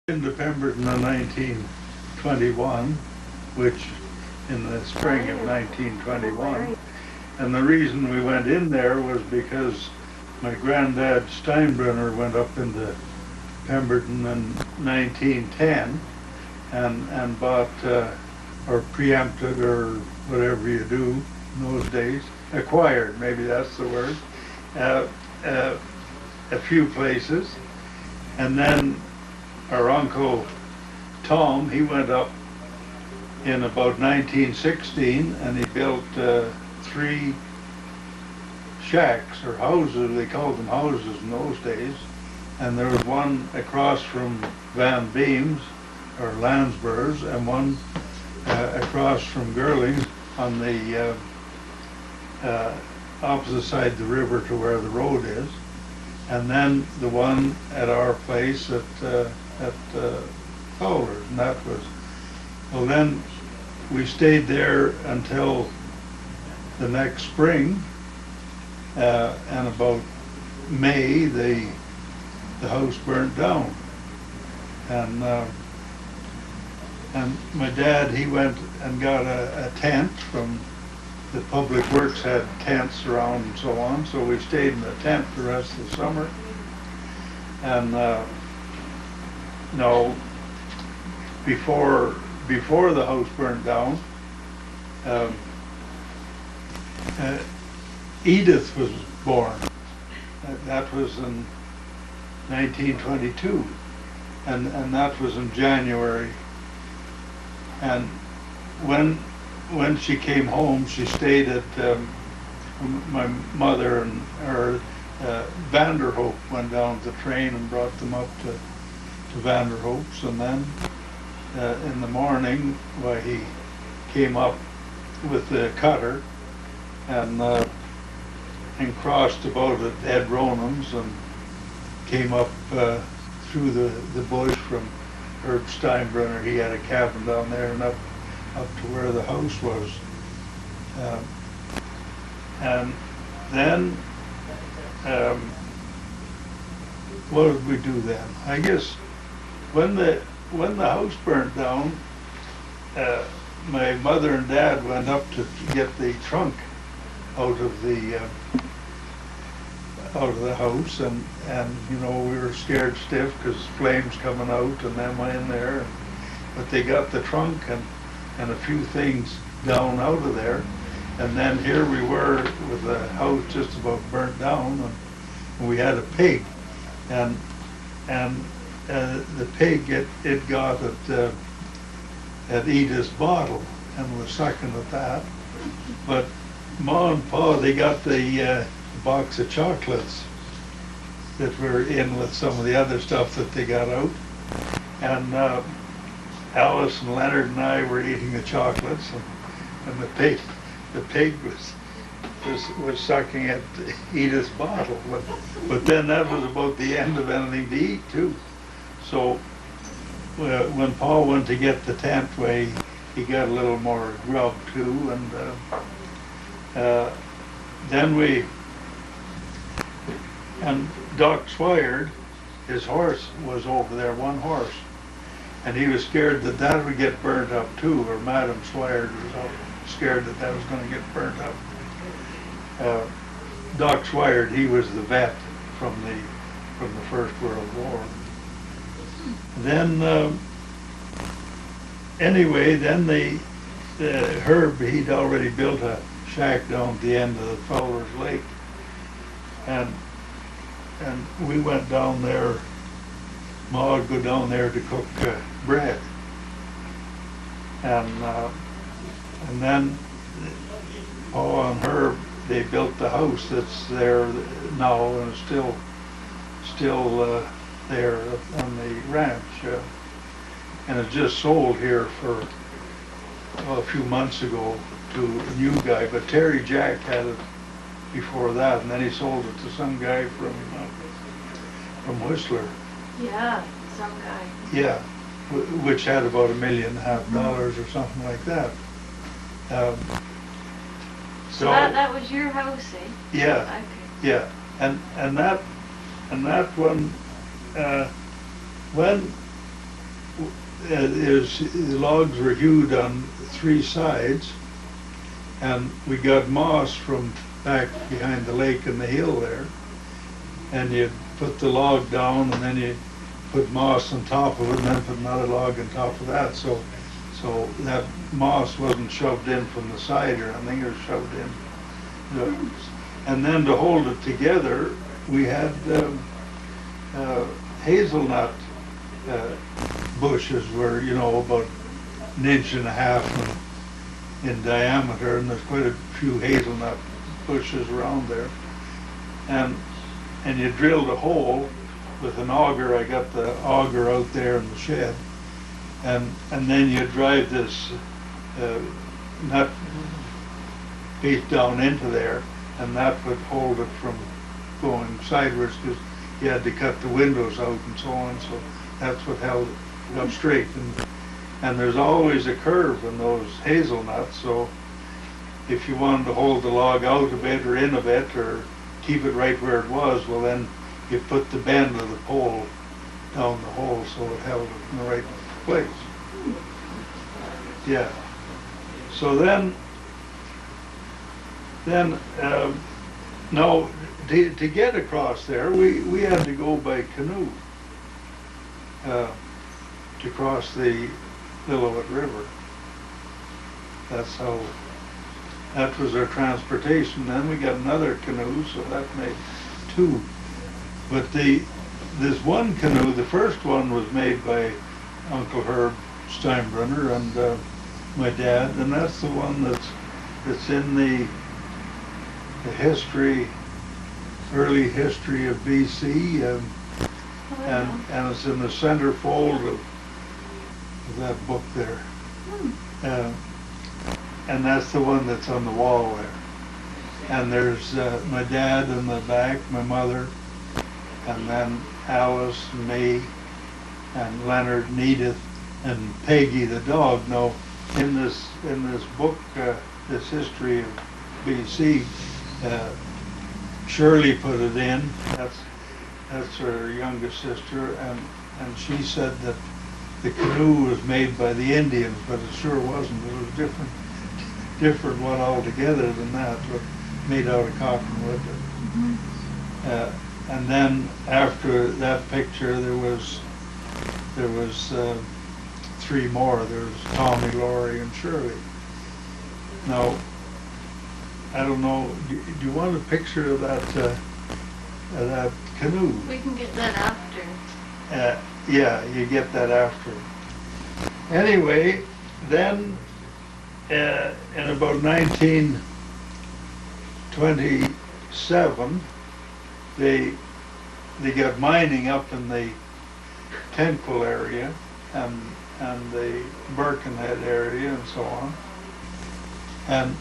into Pemberton in 1921, which in the spring of 1921. And the reason we went in there was because my granddad Steinbrenner went up into Pemberton in 1910 and bought, or preempted, or whatever you do in those days, acquired, maybe that's the word, a few places. And then our uncle Tom, he went up in about 1916 and he built 3 shacks or houses. They called them houses in those days. And there was one across from Van Beem's or Landsberg's and one across from Girling's on the opposite side of the river to where the road is. And then the one at our place at Fowler, and that was, well, then we stayed there until the next spring, and about May the house burnt down, and my dad, he went and got a tent from the Public Works, had tents around and so on, so we stayed in the tent the rest of the summer. And no, before the house burned down, Edith was born. That was in 1922, and that was in January. And when she came home, she stayed at my mother and her Vanderhoop went down to the train and brought them up to Vanderhoop's, and then in the morning, why, he came up with the cutter and crossed about at Ed Ronan's and came up through the bush from Herb Steinbrenner. He had a cabin down there and up to where the house was. And then, what did we do then? I guess when the house burnt down, my mother and dad went up to get the trunk out of the house, and you know, we were scared stiff because flames coming out and them in there, but they got the trunk and a few things down out of there. And then here we were with the house just about burnt down, and we had a pig, and the pig, it got at Edith's bottle and was sucking at that. But Ma and Pa, they got the box of chocolates that were in with some of the other stuff that they got out, and Alice and Leonard and I were eating the chocolates, and the pig was sucking at Edith's bottle, but then that was about the end of anything to eat too. So when Paul went to get the tent, he got a little more grub too, and then and Doc Swire, his horse was over there, one horse, and he was scared that would get burnt up too, or Madam Swire was scared that was going to get burnt up. Doc Swire, he was the vet from the First World War. Then anyway, then Herb, he'd already built a shack down at the end of the Fowler's Lake, and we went down there. Ma would go down there to cook bread, and then Paul and Herb, they built the house that's there now and is still there on the ranch, and it just sold here for a few months ago to a new guy, but Terry Jack had it before that, and then he sold it to some guy from Whistler. Yeah, some guy. Yeah, which had about $1.5 million or something like that. So that was your house, eh? Yeah, okay. yeah, and that one, when the logs were hewed on 3 sides, and we got moss from back behind the lake and the hill there, and you put the log down, and then you put moss on top of it, and then put another log on top of that, so that moss wasn't shoved in from the side or anything, it was shoved in. And then to hold it together, we had hazelnut bushes were, about 1.5 inches in diameter, and there's quite a few hazelnut bushes around there. And you drilled a hole with an auger. I got the auger out there in the shed, and then you drive this nut piece down into there, and that would hold it from going sideways, because you had to cut the windows out and so on, so that's what held it up straight. And there's always a curve in those hazelnuts, so if you wanted to hold the log out a bit or in a bit or keep it right where it was, well then you put the bend of the pole down the hole so it held it in the right place. Yeah. So then now to get across there, we had to go by canoe to cross the Lillooet River. That was our transportation. Then we got another canoe, so that made 2. But this one canoe, the first one was made by Uncle Herb Steinbrunner and my dad, and that's the one that's in the history, early history of BC, and it's in the centerfold of that book there. And that's the one that's on the wall there. And there's my dad in the back, my mother, and then Alice and me, and Leonard and Edith, and Peggy the dog. Now, in this book, this history of BC, Shirley put it in. That's her youngest sister, and she said that the canoe was made by the Indians, but it sure wasn't. It was different one altogether than that, but made out of cottonwood. And then after that picture, there was 3 more. There was Tommy, Laurie, and Shirley. Now, I don't know. Do you want a picture of that canoe? We can get that after. Yeah, you get that after. Anyway, then in about 1927, they got mining up in the Tenquil area and the Birkenhead area and so on, and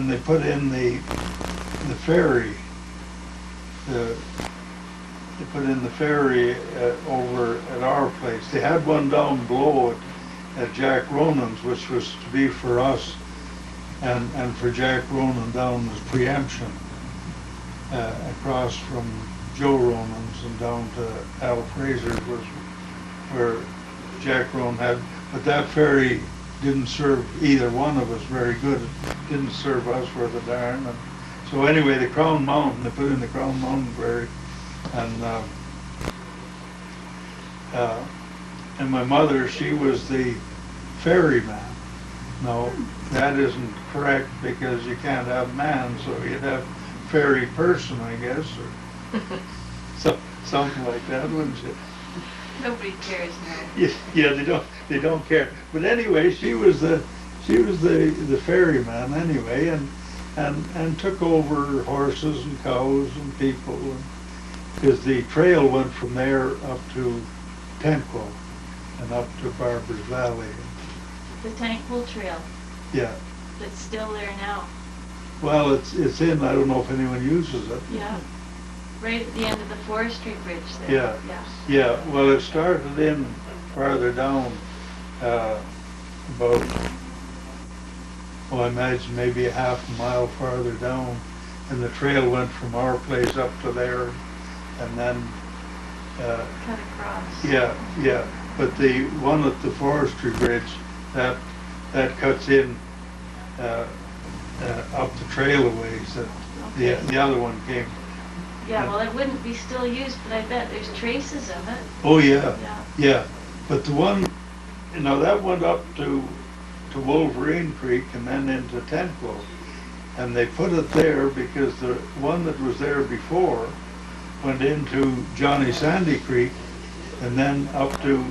they put in the ferry. They put in the ferry over at our place. They had one down below at Jack Ronan's, which was to be for us, and for Jack Ronan down was preemption, across from Joe Ronan's and down to Al Fraser's was where Jack Ronan had. But that ferry didn't serve either one of us very good. It didn't serve us worth a darn. And so anyway, the Crown Mountain, they put in the Crown Mountain ferry, and my mother, she was the ferryman. No, that isn't correct, because you can't have man, so you'd have ferry person, I guess, or something like that, wouldn't you? Nobody cares now. Yeah, they don't care. But anyway, she was the ferryman anyway, and took over horses and cows and people, because the trail went from there up to Tenquil and up to Barbers Valley. The Tenquil Trail. Yeah. It's still there now. Well, it's in. I don't know if anyone uses it. Yeah. Right at the end of the forestry bridge there. Yeah. Well, it started in farther down, about, I imagine maybe a half a mile farther down, and the trail went from our place up to there, and then cut across. Yeah. But the one at the forestry bridge, that cuts in up the trail a ways. The other one came. Yeah, well, it wouldn't be still used, but I bet there's traces of it. Oh, yeah, Yeah. yeah. But the one, that went up to Wolverine Creek and then into Tentlow. And they put it there because the one that was there before went into Johnny Sandy Creek and then up to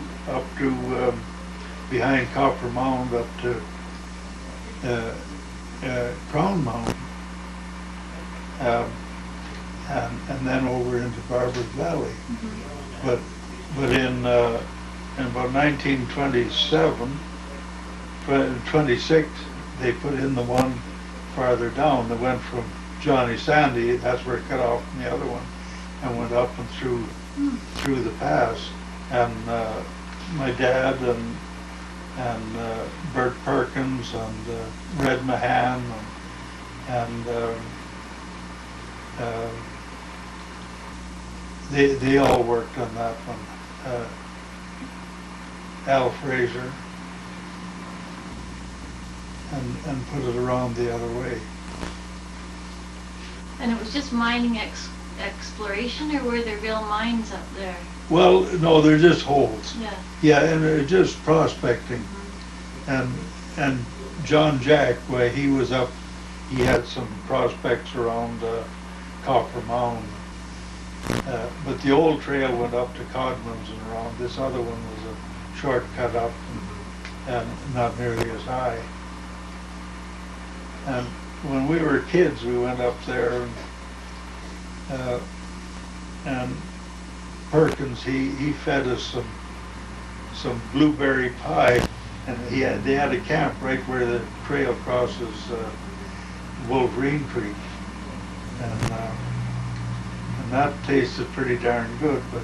behind Copper Mound up to Crown Mound. And then over into Barber's Valley. Mm-hmm. But in about 1927, 26, they put in the one farther down that went from Johnny Sandy, that's where it cut off from the other one, and went up and through the pass. And my dad and Bert Perkins and Red Mahan and they all worked on that one. Al Fraser and put it around the other way. And it was just mining exploration, or were there real mines up there? Well, no, they're just holes. Yeah. Yeah, and they're just prospecting. And John Jack, where he was up, he had some prospects around Copper Mound. But the old trail went up to Codman's and around. This other one was a shortcut up and not nearly as high. And when we were kids, we went up there and Perkins, he fed us some blueberry pie, and they had a camp right where the trail crosses Wolverine Creek, and that tasted pretty darn good. But